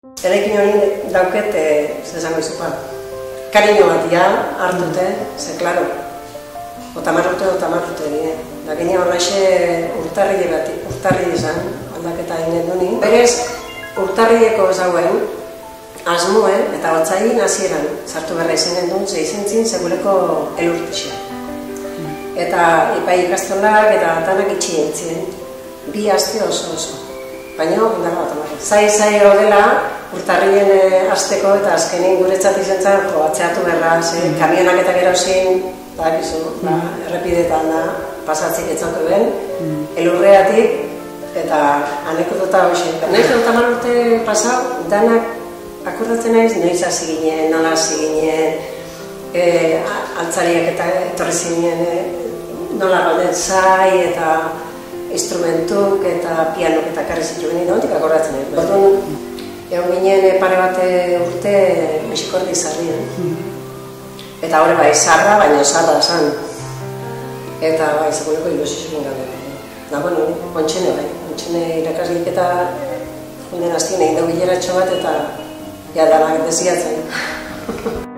Eraikin hori dauket, zezango izupa. Kariño bat ja hartute, ze, klaro, otamar urte egin. Da gine horreixe urtarri izan, aldaketa egin duni. Berez, urtarrieko zauen, asmoen eta otzain hasieran sartu berra izan duen, ze izan zin segureko elurtixea. Eta ipai ikastolak eta tanak itxi entzien, bi aste oso. Baina, indarra bat amarra. Zai gaudela, urtarrien hasteko eta azkenin guretzat izan zen, atzeatu berra, kamionak eta gero zin, errepidetan da, pasatzik etzautu ben, elurreatik, eta anekdota hoxe. Nahiz otamar urte pasau, danak akordatzen naiz, noiz hasi ginen, nola hasi ginen, altzariak eta etorri zinen, nola gauden zai eta instrumentuk eta pianok eta karri zituen nire hontik akordatzen naiz. Orduan, egon ginen pare bat urte Mexikordi zarrien. Eta hori bai, zarra, baina zarra esan. Eta bai, zegoeneko ilosizuen gabe. Da, bueno, ontxene bai, ontxene irakaslik eta junden hastien egin dugu hileratxo bat eta ja danak desiatzen.